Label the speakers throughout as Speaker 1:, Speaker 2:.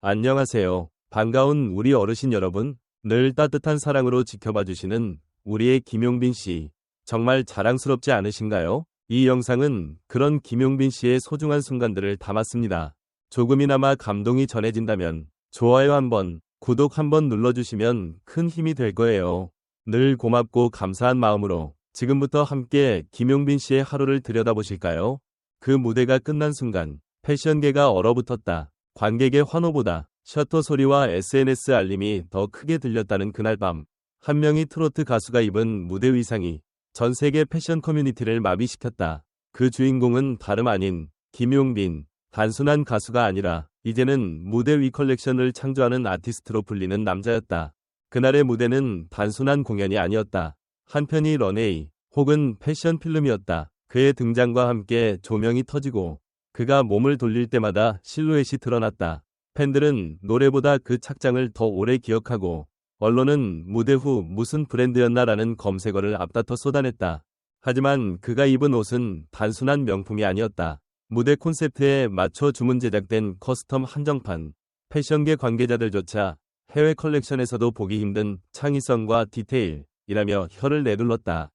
Speaker 1: 안녕하세요. 반가운 우리 어르신 여러분. 늘 따뜻한 사랑으로 지켜봐 주시는 우리의 김용빈 씨. 정말 자랑스럽지 않으신가요? 이 영상은 그런 김용빈 씨의 소중한 순간들을 담았습니다. 조금이나마 감동이 전해진다면 좋아요 한번, 구독 한번 눌러주시면 큰 힘이 될 거예요. 늘 고맙고 감사한 마음으로 지금부터 함께 김용빈 씨의 하루를 들여다보실까요? 그 무대가 끝난 순간 패션계가 얼어붙었다. 관객의 환호보다 셔터 소리와 SNS 알림이 더 크게 들렸다는 그날 밤, 한 명의 트로트 가수가 입은 무대 의상이 전 세계 패션 커뮤니티를 마비시켰다. 그 주인공은 다름 아닌 김용빈. 단순한 가수가 아니라 이제는 무대 위 컬렉션을 창조하는 아티스트로 불리는 남자였다. 그날의 무대는 단순한 공연이 아니었다. 한편이 런웨이 혹은 패션 필름이었다. 그의 등장과 함께 조명이 터지고 그가 몸을 돌릴 때마다 실루엣이 드러났다. 팬들은 노래보다 그 착장을 더 오래 기억하고 언론은 무대 후 무슨 브랜드였나라는 검색어를 앞다퉈 쏟아냈다. 하지만 그가 입은 옷은 단순한 명품이 아니었다. 무대 콘셉트에 맞춰 주문 제작된 커스텀 한정판. 패션계 관계자들조차 해외 컬렉션에서도 보기 힘든 창의성과 디테일이라며 혀를 내둘렀다.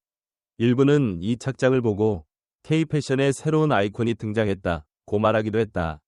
Speaker 1: 일부는 이 착장을 보고 K-패션의 새로운 아이콘이 등장했다고 말하기도 했다.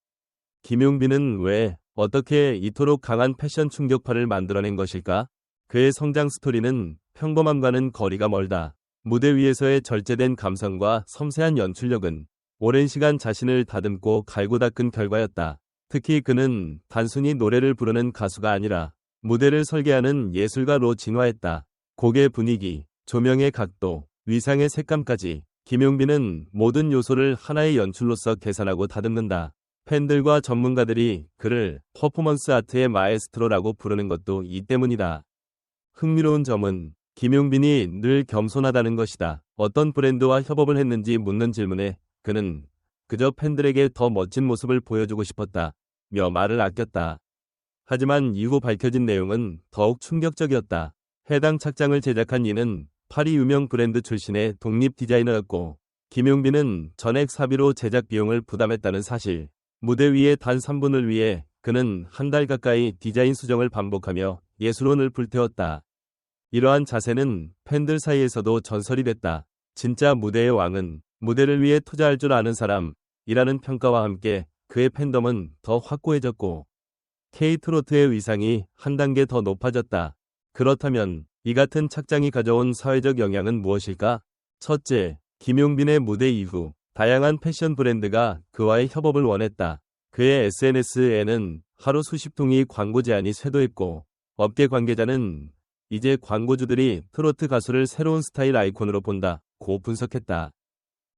Speaker 1: 김용빈은 왜, 어떻게 이토록 강한 패션 충격파를 만들어낸 것일까? 그의 성장 스토리는 평범함과는 거리가 멀다. 무대 위에서의 절제된 감성과 섬세한 연출력은 오랜 시간 자신을 다듬고 갈고 닦은 결과였다. 특히 그는 단순히 노래를 부르는 가수가 아니라 무대를 설계하는 예술가로 진화했다. 곡의 분위기, 조명의 각도, 위상의 색감까지 김용빈은 모든 요소를 하나의 연출로서 계산하고 다듬는다. 팬들과 전문가들이 그를 퍼포먼스 아트의 마에스트로라고 부르는 것도 이 때문이다. 흥미로운 점은 김용빈이 늘 겸손하다는 것이다. 어떤 브랜드와 협업을 했는지 묻는 질문에 그는 그저 팬들에게 더 멋진 모습을 보여주고 싶었다며 말을 아꼈다. 하지만 이후 밝혀진 내용은 더욱 충격적이었다. 해당 착장을 제작한 이는 파리 유명 브랜드 출신의 독립 디자이너였고 김용빈은 전액 사비로 제작 비용을 부담했다는 사실. 무대 위의 단 3분을 위해 그는 한 달 가까이 디자인 수정을 반복하며 예술혼을 불태웠다. 이러한 자세는 팬들 사이에서도 전설이 됐다. 진짜 무대의 왕은 무대를 위해 투자할 줄 아는 사람이라는 평가와 함께 그의 팬덤은 더 확고해졌고 K-트로트의 위상이 한 단계 더 높아졌다. 그렇다면 이 같은 착장이 가져온 사회적 영향은 무엇일까? 첫째, 김용빈의 무대 이후 다양한 패션 브랜드가 그와의 협업을 원했다. 그의 SNS에는 하루 수십 통의 광고 제안이 쇄도했고 업계 관계자는 이제 광고주들이 트로트 가수를 새로운 스타일 아이콘으로 본다고 분석했다.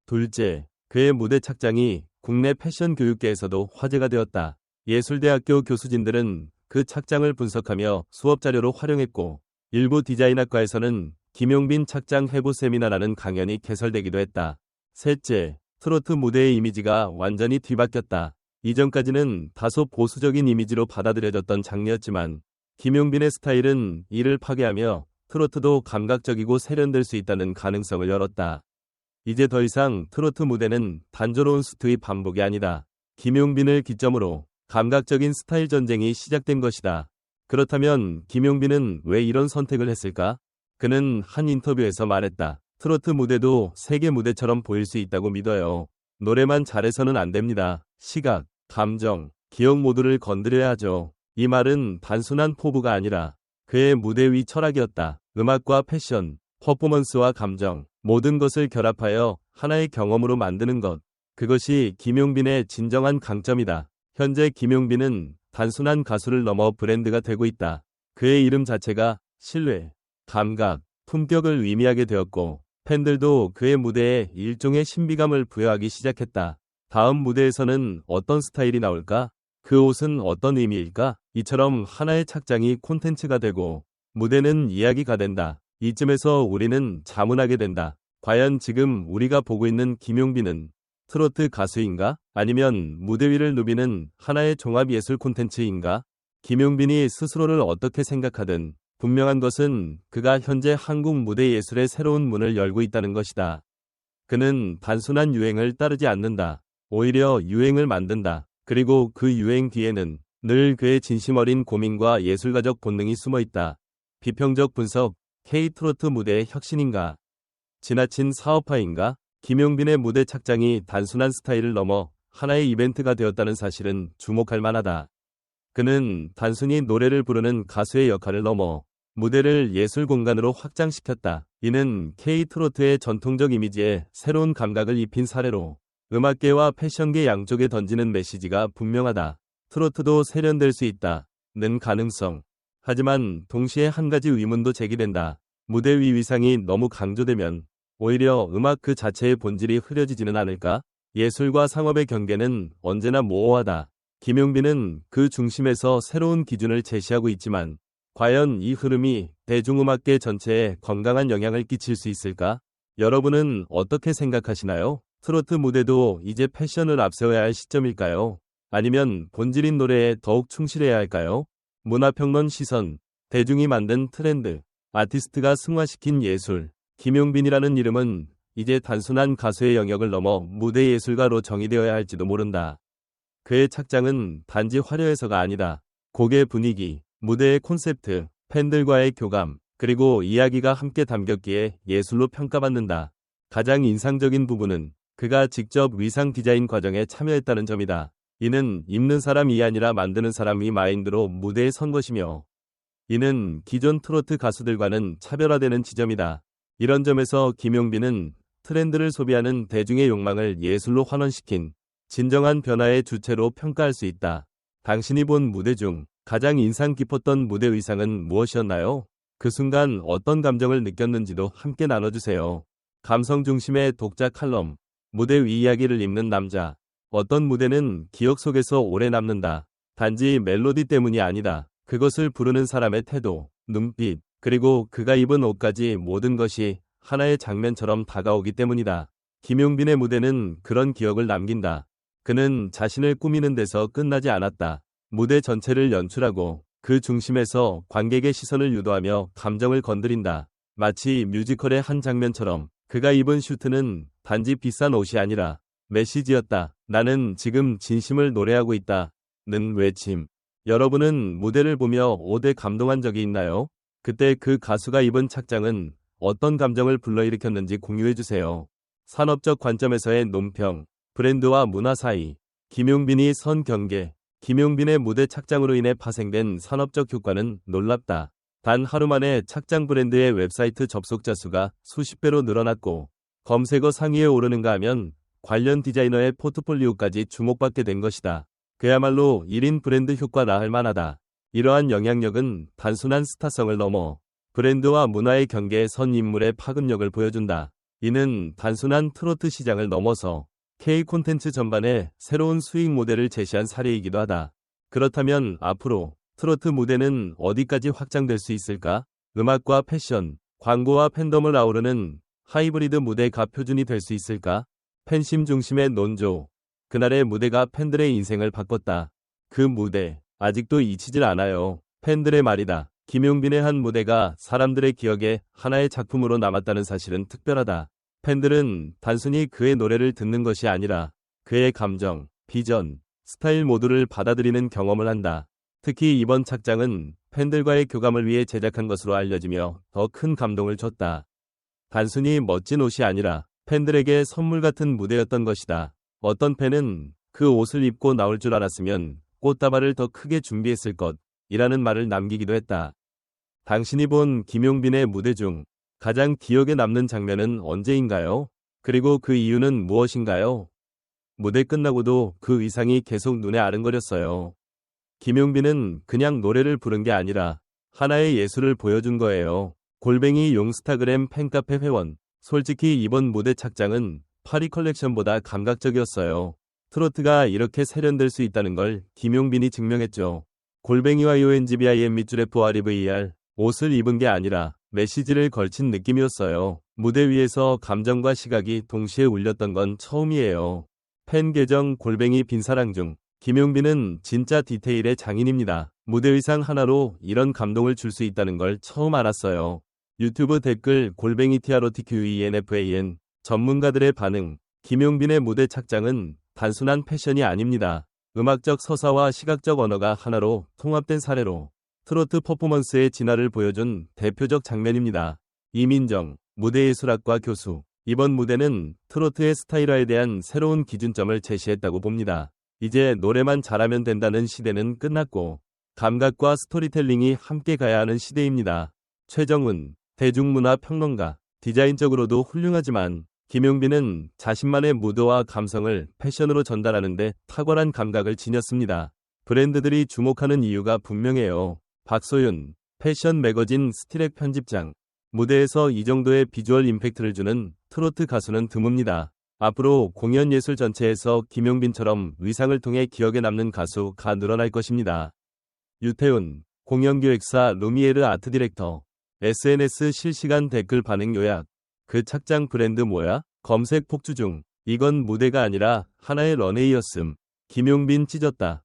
Speaker 1: 둘째, 그의 무대 착장이 국내 패션 교육계에서도 화제가 되었다. 예술대학교 교수진들은 그 착장을 분석하며 수업 자료로 활용했고 일부 디자인학과에서는 김용빈 착장 해부 세미나라는 강연이 개설되기도 했다. 셋째, 트로트 무대의 이미지가 완전히 뒤바뀌었다. 이전까지는 다소 보수적인 이미지로 받아들여졌던 장르였지만 김용빈의 스타일은 이를 파괴하며 트로트도 감각적이고 세련될 수 있다는 가능성을 열었다. 이제 더 이상 트로트 무대는 단조로운 수트의 반복이 아니다. 김용빈을 기점으로 감각적인 스타일 전쟁이 시작된 것이다. 그렇다면 김용빈은 왜 이런 선택을 했을까? 그는 한 인터뷰에서 말했다. 트로트 무대도 세계 무대처럼 보일 수 있다고 믿어요. 노래만 잘해서는 안 됩니다. 시각, 감정, 기억 모두를 건드려야 하죠. 이 말은 단순한 포부가 아니라 그의 무대 위 철학이었다. 음악과 패션, 퍼포먼스와 감정, 모든 것을 결합하여 하나의 경험으로 만드는 것. 그것이 김용빈의 진정한 강점이다. 현재 김용빈은 단순한 가수를 넘어 브랜드가 되고 있다. 그의 이름 자체가 신뢰, 감각, 품격을 의미하게 되었고 팬들도 그의 무대에 일종의 신비감을 부여하기 시작했다. 다음 무대에서는 어떤 스타일이 나올까? 그 옷은 어떤 의미일까? 이처럼 하나의 착장이 콘텐츠가 되고 무대는 이야기가 된다. 이쯤에서 우리는 자문하게 된다. 과연 지금 우리가 보고 있는 김용빈은 트로트 가수인가? 아니면 무대 위를 누비는 하나의 종합예술 콘텐츠인가? 김용빈이 스스로를 어떻게 생각하든 분명한 것은 그가 현재 한국 무대 예술의 새로운 문을 열고 있다는 것이다. 그는 단순한 유행을 따르지 않는다. 오히려 유행을 만든다. 그리고 그 유행 뒤에는 늘 그의 진심 어린 고민과 예술가적 본능이 숨어 있다. 비평적 분석, K-트로트 무대의 혁신인가? 지나친 사업화인가? 김용빈의 무대 착장이 단순한 스타일을 넘어 하나의 이벤트가 되었다는 사실은 주목할 만하다. 그는 단순히 노래를 부르는 가수의 역할을 넘어 무대를 예술 공간으로 확장시켰다. 이는 K-트로트의 전통적 이미지에 새로운 감각을 입힌 사례로 음악계와 패션계 양쪽에 던지는 메시지가 분명하다. 트로트도 세련될 수 있다는 가능성. 하지만 동시에 한 가지 의문도 제기된다. 무대 위 위상이 너무 강조되면 오히려 음악 그 자체의 본질이 흐려지지는 않을까? 예술과 상업의 경계는 언제나 모호하다. 김용빈은 그 중심에서 새로운 기준을 제시하고 있지만 과연 이 흐름이 대중음악계 전체에 건강한 영향을 끼칠 수 있을까? 여러분은 어떻게 생각하시나요? 트로트 무대도 이제 패션을 앞세워야 할 시점일까요? 아니면 본질인 노래에 더욱 충실해야 할까요? 문화평론 시선, 대중이 만든 트렌드, 아티스트가 승화시킨 예술. 김용빈이라는 이름은 이제 단순한 가수의 영역을 넘어 무대 예술가로 정의되어야 할지도 모른다. 그의 착장은 단지 화려해서가 아니다. 곡의 분위기, 무대의 콘셉트, 팬들과의 교감, 그리고 이야기가 함께 담겼기에 예술로 평가받는다. 가장 인상적인 부분은 그가 직접 의상 디자인 과정에 참여했다는 점이다. 이는 입는 사람이 아니라 만드는 사람이 마인드로 무대에 선 것이며 이는 기존 트로트 가수들과는 차별화되는 지점이다. 이런 점에서 김용빈은 트렌드를 소비하는 대중의 욕망을 예술로 환원시킨 진정한 변화의 주체로 평가할 수 있다. 당신이 본 무대 중 가장 인상 깊었던 무대 의상은 무엇이었나요? 그 순간 어떤 감정을 느꼈는지도 함께 나눠주세요. 감성 중심의 독자 칼럼, 무대 위 이야기를 읽는 남자. 어떤 무대는 기억 속에서 오래 남는다. 단지 멜로디 때문이 아니다. 그것을 부르는 사람의 태도, 눈빛, 그리고 그가 입은 옷까지 모든 것이 하나의 장면처럼 다가오기 때문이다. 김용빈의 무대는 그런 기억을 남긴다. 그는 자신을 꾸미는 데서 끝나지 않았다. 무대 전체를 연출하고 그 중심에서 관객의 시선을 유도하며 감정을 건드린다. 마치 뮤지컬의 한 장면처럼 그가 입은 슈트는 단지 비싼 옷이 아니라 메시지였다. 나는 지금 진심을 노래하고 있다. 는 외침. 여러분은 무대를 보며 옷에 감동한 적이 있나요? 그때 그 가수가 입은 착장은 어떤 감정을 불러일으켰는지 공유해주세요. 산업적 관점에서의 논평, 브랜드와 문화 사이, 김용빈이 선 경계. 김용빈의 무대 착장으로 인해 파생된 산업적 효과는 놀랍다. 단 하루 만에 착장 브랜드의 웹사이트 접속자 수가 수십 배로 늘어났고 검색어 상위에 오르는가 하면 관련 디자이너의 포트폴리오까지 주목받게 된 것이다. 그야말로 1인 브랜드 효과라 할 만하다. 이러한 영향력은 단순한 스타성을 넘어 브랜드와 문화의 경계에 선 인물의 파급력을 보여준다. 이는 단순한 트로트 시장을 넘어서 K 콘텐츠 전반에 새로운 수익 모델을 제시한 사례이기도 하다. 그렇다면 앞으로 트로트 무대는 어디까지 확장될 수 있을까? 음악과 패션, 광고와 팬덤을 아우르는 하이브리드 무대가 표준이 될 수 있을까? 팬심 중심의 논조. 그날의 무대가 팬들의 인생을 바꿨다. 그 무대, 아직도 잊히질 않아요. 팬들의 말이다. 김용빈의 한 무대가 사람들의 기억에 하나의 작품으로 남았다는 사실은 특별하다. 팬들은 단순히 그의 노래를 듣는 것이 아니라 그의 감정, 비전, 스타일 모두를 받아들이는 경험을 한다. 특히 이번 착장은 팬들과의 교감을 위해 제작한 것으로 알려지며 더 큰 감동을 줬다. 단순히 멋진 옷이 아니라 팬들에게 선물 같은 무대였던 것이다. 어떤 팬은 그 옷을 입고 나올 줄 알았으면 꽃다발을 더 크게 준비했을 것이라는 말을 남기기도 했다. 당신이 본 김용빈의 무대 중 가장 기억에 남는 장면은 언제인가요? 그리고 그 이유는 무엇인가요? 무대 끝나고도 그 의상이 계속 눈에 아른거렸어요. 김용빈은 그냥 노래를 부른 게 아니라 하나의 예술을 보여준 거예요. 골뱅이 용스타그램 팬카페 회원. 솔직히 이번 무대 착장은 파리 컬렉션보다 감각적이었어요. 트로트가 이렇게 세련될 수 있다는 걸 김용빈이 증명했죠. 골뱅이와 UNGBIM 밑줄에 FOREVER 옷을 입은 게 아니라 메시지를 걸친 느낌이었어요. 무대 위에서 감정과 시각이 동시에 울렸던 건 처음이에요. 팬 계정 골뱅이 빈사랑 중 김용빈은 진짜 디테일의 장인입니다. 무대 의상 하나로 이런 감동을 줄 수 있다는 걸 처음 알았어요. 유튜브 댓글 골뱅이 TROTQUENFAN 전문가들의 반응. 김용빈의 무대 착장은 단순한 패션이 아닙니다. 음악적 서사와 시각적 언어가 하나로 통합된 사례로 트로트 퍼포먼스의 진화를 보여준 대표적 장면입니다. 이민정, 무대예술학과 교수. 이번 무대는 트로트의 스타일화에 대한 새로운 기준점을 제시했다고 봅니다. 이제 노래만 잘하면 된다는 시대는 끝났고 감각과 스토리텔링이 함께 가야 하는 시대입니다. 최정훈, 대중문화 평론가. 디자인적으로도 훌륭하지만 김용빈은 자신만의 무드와 감성을 패션으로 전달하는 데 탁월한 감각을 지녔습니다. 브랜드들이 주목하는 이유가 분명해요. 박소윤, 패션 매거진 스틸액 편집장. 무대에서 이 정도의 비주얼 임팩트를 주는 트로트 가수는 드뭅니다. 앞으로 공연 예술 전체에서 김용빈처럼 의상을 통해 기억에 남는 가수가 늘어날 것입니다. 유태훈, 공연기획사 루미에르 아트 디렉터. SNS 실시간 댓글 반응 요약. 그 착장 브랜드 뭐야? 검색 폭주 중. 이건 무대가 아니라 하나의 런웨이였음. 김용빈 찢었다.